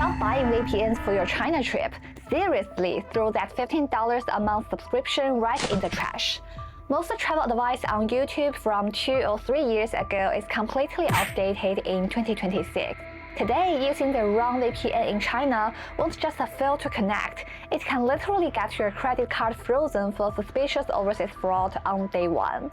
not buying VPNs for your China trip, seriously throw that $15 a month subscription right in the trash. Most travel advice on YouTube from 2 or 3 years ago is completely outdated in 2026. Today, using the wrong VPN in China won't just fail to connect, it can literally get your credit card frozen for suspicious overseas fraud on day one.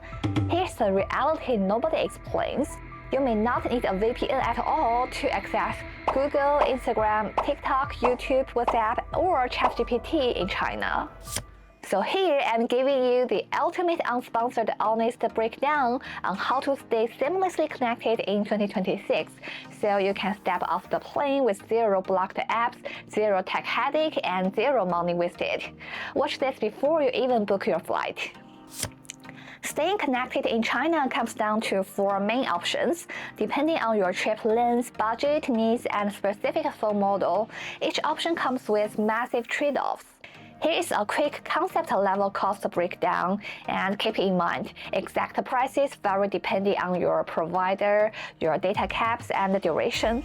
Here's the reality nobody explains. You may not need a VPN at all to access Google, Instagram, TikTok, YouTube, WhatsApp, or ChatGPT in China. So here I'm giving you the ultimate unsponsored honest breakdown on how to stay seamlessly connected in 2026 so you can step off the plane with zero blocked apps, zero tech headache, and zero money wasted. Watch this before you even book your flight. Staying connected in China comes down to 4 main options. Depending on your trip length, budget, needs, and specific phone model, each option comes with massive trade-offs. Here is a quick concept-level cost breakdown, and keep in mind, exact prices vary depending on your provider, your data caps, and the duration.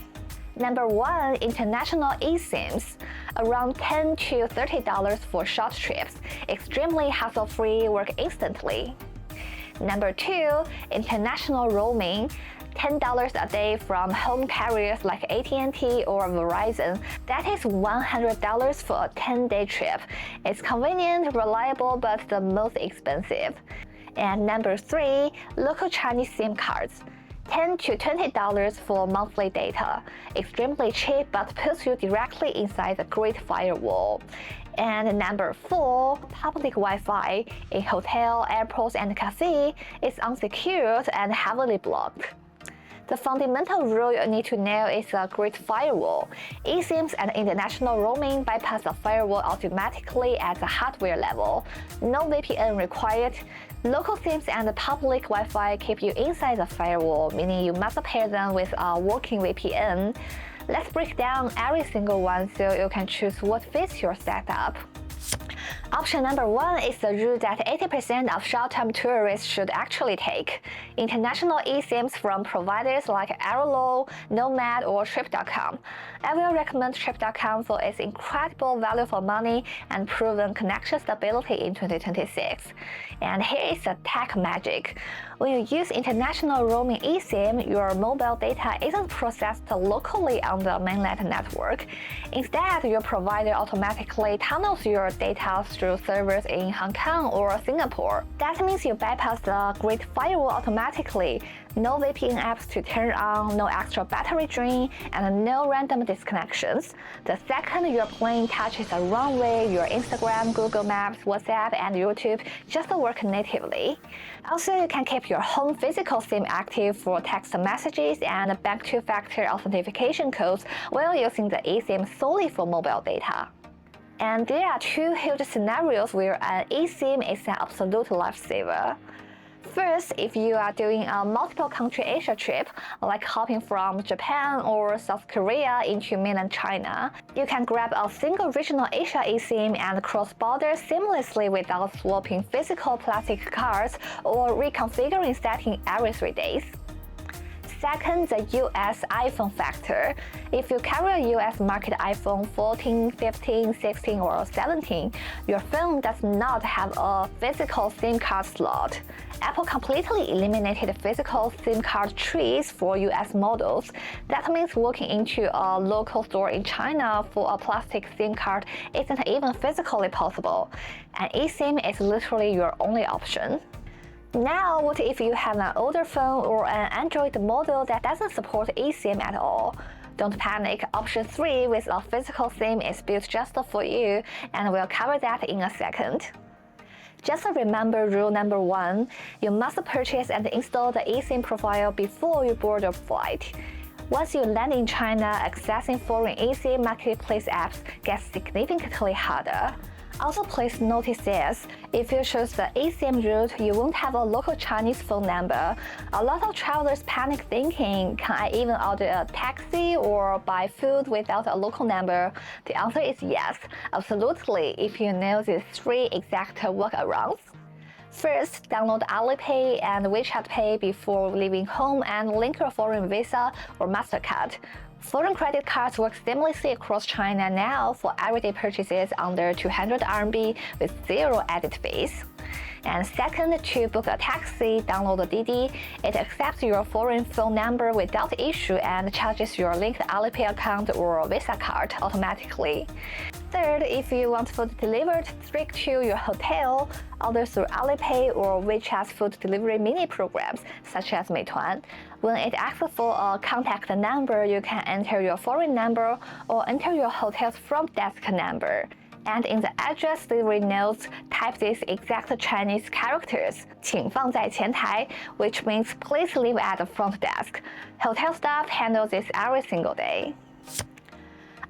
Number 1, international eSIMs, around $10 to $30 for short trips, extremely hassle-free, work instantly. Number 2, international roaming, $10 a day from home carriers like AT&T or Verizon. That is $100 for a 10-day trip. It's convenient, reliable, but the most expensive. And number 3, local Chinese SIM cards. $10 to $20 for monthly data. Extremely cheap, but puts you directly inside the Great Firewall. And number 4, public Wi-Fi in hotel, airports, and cafes is unsecured and heavily blocked. The fundamental rule you need to know is a Great Firewall. eSIMs and international roaming bypass the firewall automatically at the hardware level. No VPN required. Local SIMs and public Wi-Fi keep you inside the firewall, meaning you must pair them with a working VPN. Let's break down every single one so you can choose what fits your setup. Option number 1 is the route that 80% of short-term tourists should actually take. International eSIMs from providers like Airlo, Nomad, or Trip.com. I will recommend Trip.com for its incredible value for money and proven connection stability in 2026. And here is the tech magic. When you use international roaming eSIM, your mobile data isn't processed locally on the mainland network. Instead, your provider automatically tunnels your data through servers in Hong Kong or Singapore. That means you bypass the Great Firewall automatically. No VPN apps to turn on, no extra battery drain, and no random disconnections. The second your plane touches a runway, your Instagram, Google Maps, WhatsApp, and YouTube just work natively. Also, you can keep your home physical SIM active for text messages and bank two-factor authentication codes while using the eSIM solely for mobile data. And there are 2 huge scenarios where an eSIM is an absolute lifesaver. First, if you are doing a multiple country Asia trip, like hopping from Japan or South Korea into mainland China, you can grab a single regional Asia eSIM and cross borders seamlessly without swapping physical plastic cards or reconfiguring settings every 3 days. Second, the US iPhone factor. If you carry a US market iPhone 14, 15, 16, or 17, your phone does not have a physical SIM card slot. Apple completely eliminated physical SIM card trees for US models. That means walking into a local store in China for a plastic SIM card isn't even physically possible. An eSIM is literally your only option. Now, what if you have an older phone or an Android model that doesn't support eSIM at all? Don't panic, option 3 with a physical SIM is built just for you, and we'll cover that in a second. Just remember rule number 1, you must purchase and install the eSIM profile before you board your flight. Once you land in China, accessing foreign eSIM marketplace apps gets significantly harder. Also, please notice this. If you choose the eSIM route, you won't have a local Chinese phone number. A lot of travelers panic thinking, can I even order a taxi or buy food without a local number? The answer is yes, absolutely, if you know these 3 exact workarounds. First, download Alipay and WeChat Pay before leaving home and link your foreign Visa or MasterCard. Foreign credit cards work seamlessly across China now for everyday purchases under 200 RMB with zero added fees. And second, to book a taxi, download the Didi. It accepts your foreign phone number without issue and charges your linked Alipay account or Visa card automatically. Third, if you want food delivered straight to your hotel, order through Alipay or WeChat food delivery mini programs such as Meituan. When it asks for a contact number, you can enter your foreign number or enter your hotel's front desk number. And in the address delivery notes, type these exact Chinese characters, 请放在前台, which means please leave at the front desk. Hotel staff handle this every single day.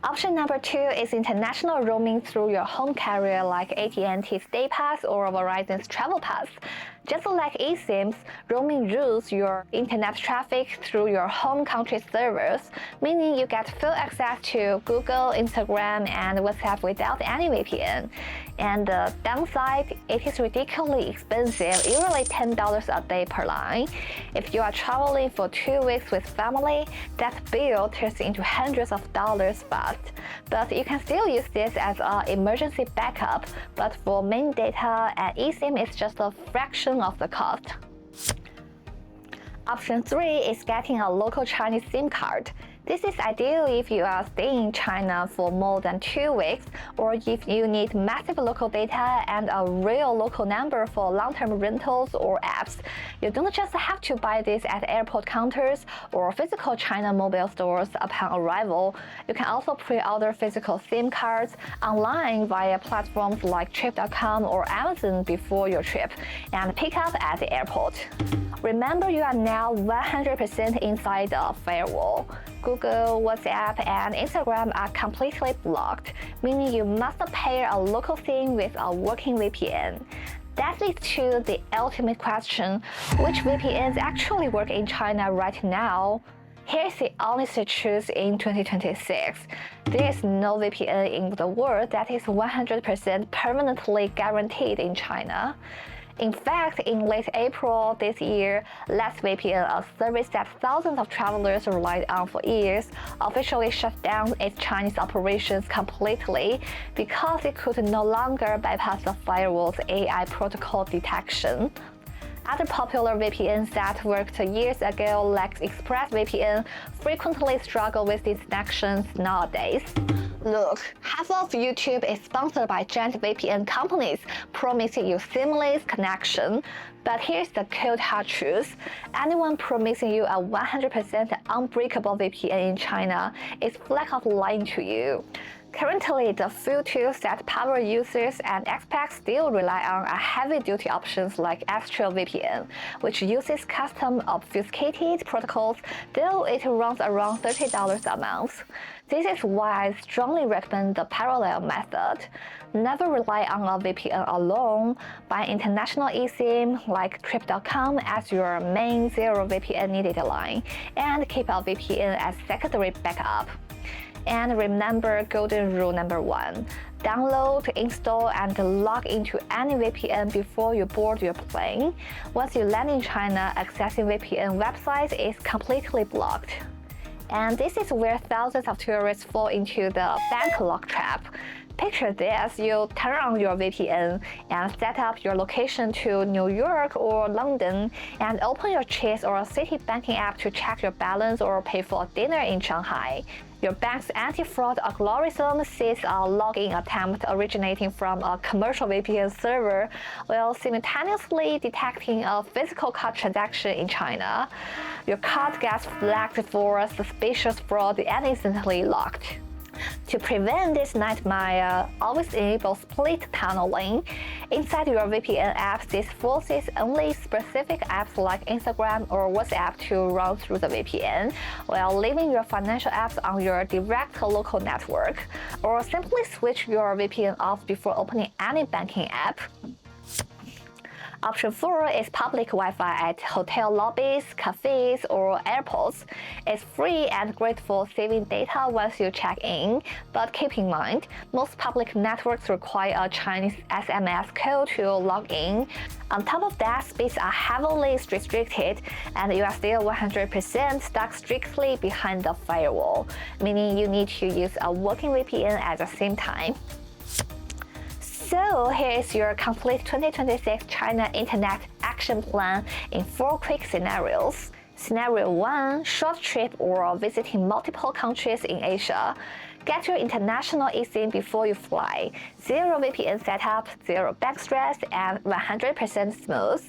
Option number 2 is international roaming through your home carrier like AT&T's Day Pass or Verizon's Travel Pass. Just like eSIMs, roaming routes your internet traffic through your home country's servers, meaning you get full access to Google, Instagram, and WhatsApp without any VPN. And the downside, it is ridiculously expensive, usually $10 a day per line. If you are traveling for 2 weeks with family, that bill turns into hundreds of dollars fast. But you can still use this as an emergency backup, but for main data, an eSIM is just a fraction of the cost. Option 3 is getting a local Chinese SIM card. This is ideal if you are staying in China for more than 2 weeks, or if you need massive local data and a real local number for long-term rentals or apps. You don't just have to buy this at airport counters or physical China mobile stores upon arrival. You can also pre-order physical SIM cards online via platforms like Trip.com or Amazon before your trip and pick up at the airport. Remember, you are now 100% inside the firewall. Google, WhatsApp, and Instagram are completely blocked, meaning you must pair a local SIM with a working VPN. That leads to the ultimate question, which VPNs actually work in China right now? Here's the honest truth in 2026. There is no VPN in the world that is 100% permanently guaranteed in China. In fact, in late April this year, Let's VPN, a service that thousands of travelers relied on for years, officially shut down its Chinese operations completely because it could no longer bypass the firewall's AI protocol detection. Other popular VPNs that worked years ago, like ExpressVPN, frequently struggle with these connections nowadays. Look, half of YouTube is sponsored by giant VPN companies promising you seamless connection. But here's the cold hard truth. Anyone promising you a 100% unbreakable VPN in China is flat out lying to you. Currently, the few tools that power users and expats still rely on are heavy-duty options like Astral VPN, which uses custom obfuscated protocols, though it runs around $30 a month. This is why I strongly recommend the parallel method. Never rely on a VPN alone. Buy international eSIM like Trip.com as your main zero VPN needed line, and keep a VPN as secondary backup. And remember golden rule number 1. Download, install, and log into any VPN before you board your plane. Once you land in China, accessing VPN websites is completely blocked. And this is where thousands of tourists fall into the bank lock trap. Picture this, you turn on your VPN and set up your location to New York or London and open your Chase or Citi banking app to check your balance or pay for a dinner in Shanghai. Your bank's anti-fraud algorithm sees a login attempt originating from a commercial VPN server while simultaneously detecting a physical card transaction in China. Your card gets flagged for suspicious fraud and instantly locked. To prevent this nightmare, always enable split tunneling. Inside your VPN apps, this forces only specific apps like Instagram or WhatsApp to run through the VPN, while leaving your financial apps on your direct local network. Or simply switch your VPN off before opening any banking app. Option 4 is public Wi-Fi at hotel lobbies, cafes, or airports. It's free and great for saving data once you check in, but keep in mind, most public networks require a Chinese SMS code to log in. On top of that, speeds are heavily restricted, and you are still 100% stuck strictly behind the firewall, meaning you need to use a working VPN at the same time. So here is your complete 2026 China Internet action plan in 4 quick scenarios. Scenario 1, short trip or visiting multiple countries in Asia. Get your international eSIM before you fly. 0 VPN setup, 0 bank stress, and 100% smooth.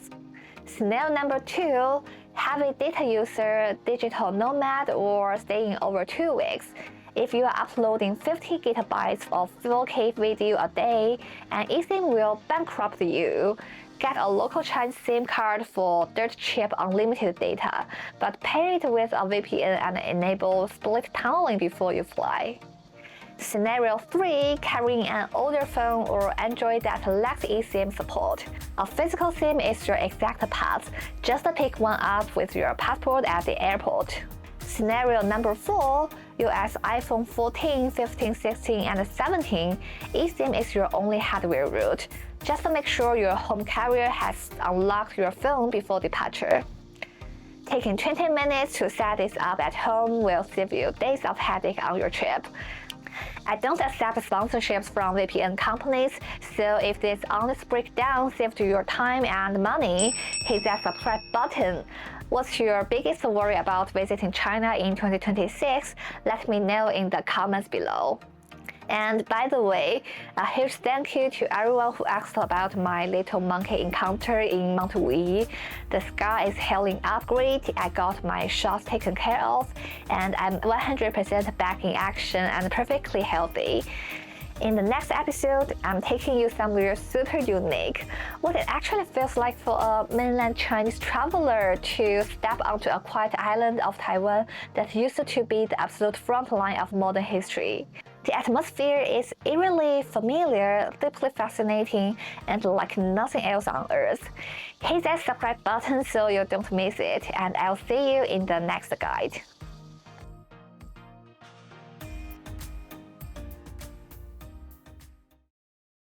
Scenario number 2, heavy data user, digital nomad, or staying over 2 weeks. If you are uploading 50 gigabytes of 4K video a day, an eSIM will bankrupt you. Get a local Chinese SIM card for dirt cheap unlimited data, but pair it with a VPN and enable split tunneling before you fly. Scenario 3, carrying an older phone or Android that lacks eSIM support. A physical SIM is your exact path. Just pick one up with your passport at the airport. Scenario number 4, US iPhone 14, 15, 16, and 17, eSIM is your only hardware route. Just make sure your home carrier has unlocked your phone before departure. Taking 20 minutes to set this up at home will save you days of headache on your trip. I don't accept sponsorships from VPN companies, so if this honest breakdown saved you your time and money, hit that subscribe button. What's your biggest worry about visiting China in 2026? Let me know in the comments below. And by the way, a huge thank you to everyone who asked about my little monkey encounter in Mount Wei. The scar is healing up great, I got my shots taken care of, and I'm 100% back in action and perfectly healthy. In the next episode, I'm taking you somewhere super unique. What it actually feels like for a mainland Chinese traveler to step onto a quiet island of Taiwan that used to be the absolute front line of modern history. The atmosphere is eerily familiar, deeply fascinating, and like nothing else on Earth. Hit that subscribe button so you don't miss it, and I'll see you in the next guide.